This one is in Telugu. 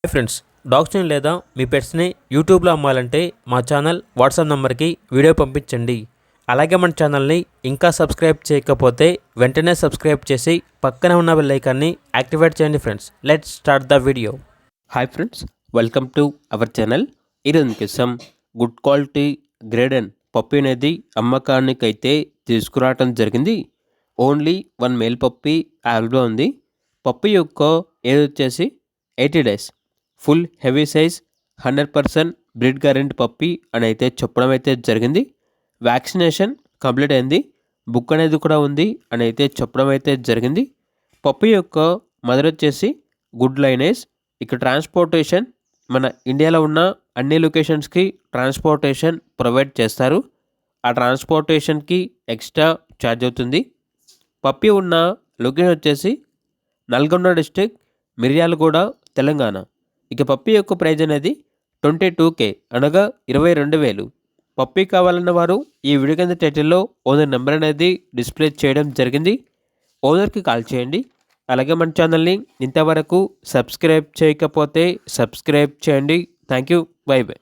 హాయ్ ఫ్రెండ్స్, డాగ్స్ని లేదా మీ పెట్స్ని యూట్యూబ్లో అమ్మాలంటే మా ఛానల్ వాట్సాప్ నెంబర్కి వీడియో పంపించండి. అలాగే మన ఛానల్ని ఇంకా సబ్స్క్రైబ్ చేయకపోతే వెంటనే సబ్స్క్రైబ్ చేసి పక్కనే ఉన్న బెల్ ఐకాన్ని యాక్టివేట్ చేయండి. Friends, let's start the video. Hi friends, welcome to our channel. ఈరోజు కోసం గుడ్ క్వాలిటీ గ్రేడ్ అండ్ పప్పి అనేది అమ్మకానికైతే తీసుకురావటం జరిగింది. ఓన్లీ 1 మేల్ పప్పి అవైలబుల్ ఉంది. పప్పి యొక్క ఏజ్ వచ్చేసి 80 days. Full heavy size 100% breed guarantee puppy అని అయితే చెప్పడం అయితే జరిగింది. వ్యాక్సినేషన్ కంప్లీట్ అయింది, బుక్ అనేది కూడా ఉంది అని అయితే చెప్పడం అయితే జరిగింది. పప్పి యొక్క మదర్ వచ్చేసి గుడ్ లైనేజ్. ఇక ట్రాన్స్పోర్టేషన్ మన ఇండియాలో ఉన్న అన్ని లొకేషన్స్కి ట్రాన్స్పోర్టేషన్ ప్రొవైడ్ చేస్తారు. ఆ ట్రాన్స్పోర్టేషన్కి ఎక్స్ట్రా ఛార్జ్ అవుతుంది. పప్పి ఉన్న లొకేషన్ వచ్చేసి నల్గొండ డిస్టిక్, మిర్యాలగూడ, తెలంగాణ. ఇక పప్పి యొక్క ప్రైజ్ అనేది 22K, అనగా 22,000. పప్పి కావాలన్న వారు ఈ వీడియో కింద టైటిల్లో ఓనర్ నెంబర్ అనేది డిస్ప్లే చేయడం జరిగింది. ఓనర్కి కాల్ చేయండి. అలాగే మన ఛానల్ని ఇంతవరకు సబ్స్క్రైబ్ చేయకపోతే సబ్స్క్రైబ్ చేయండి. Thank you. By by.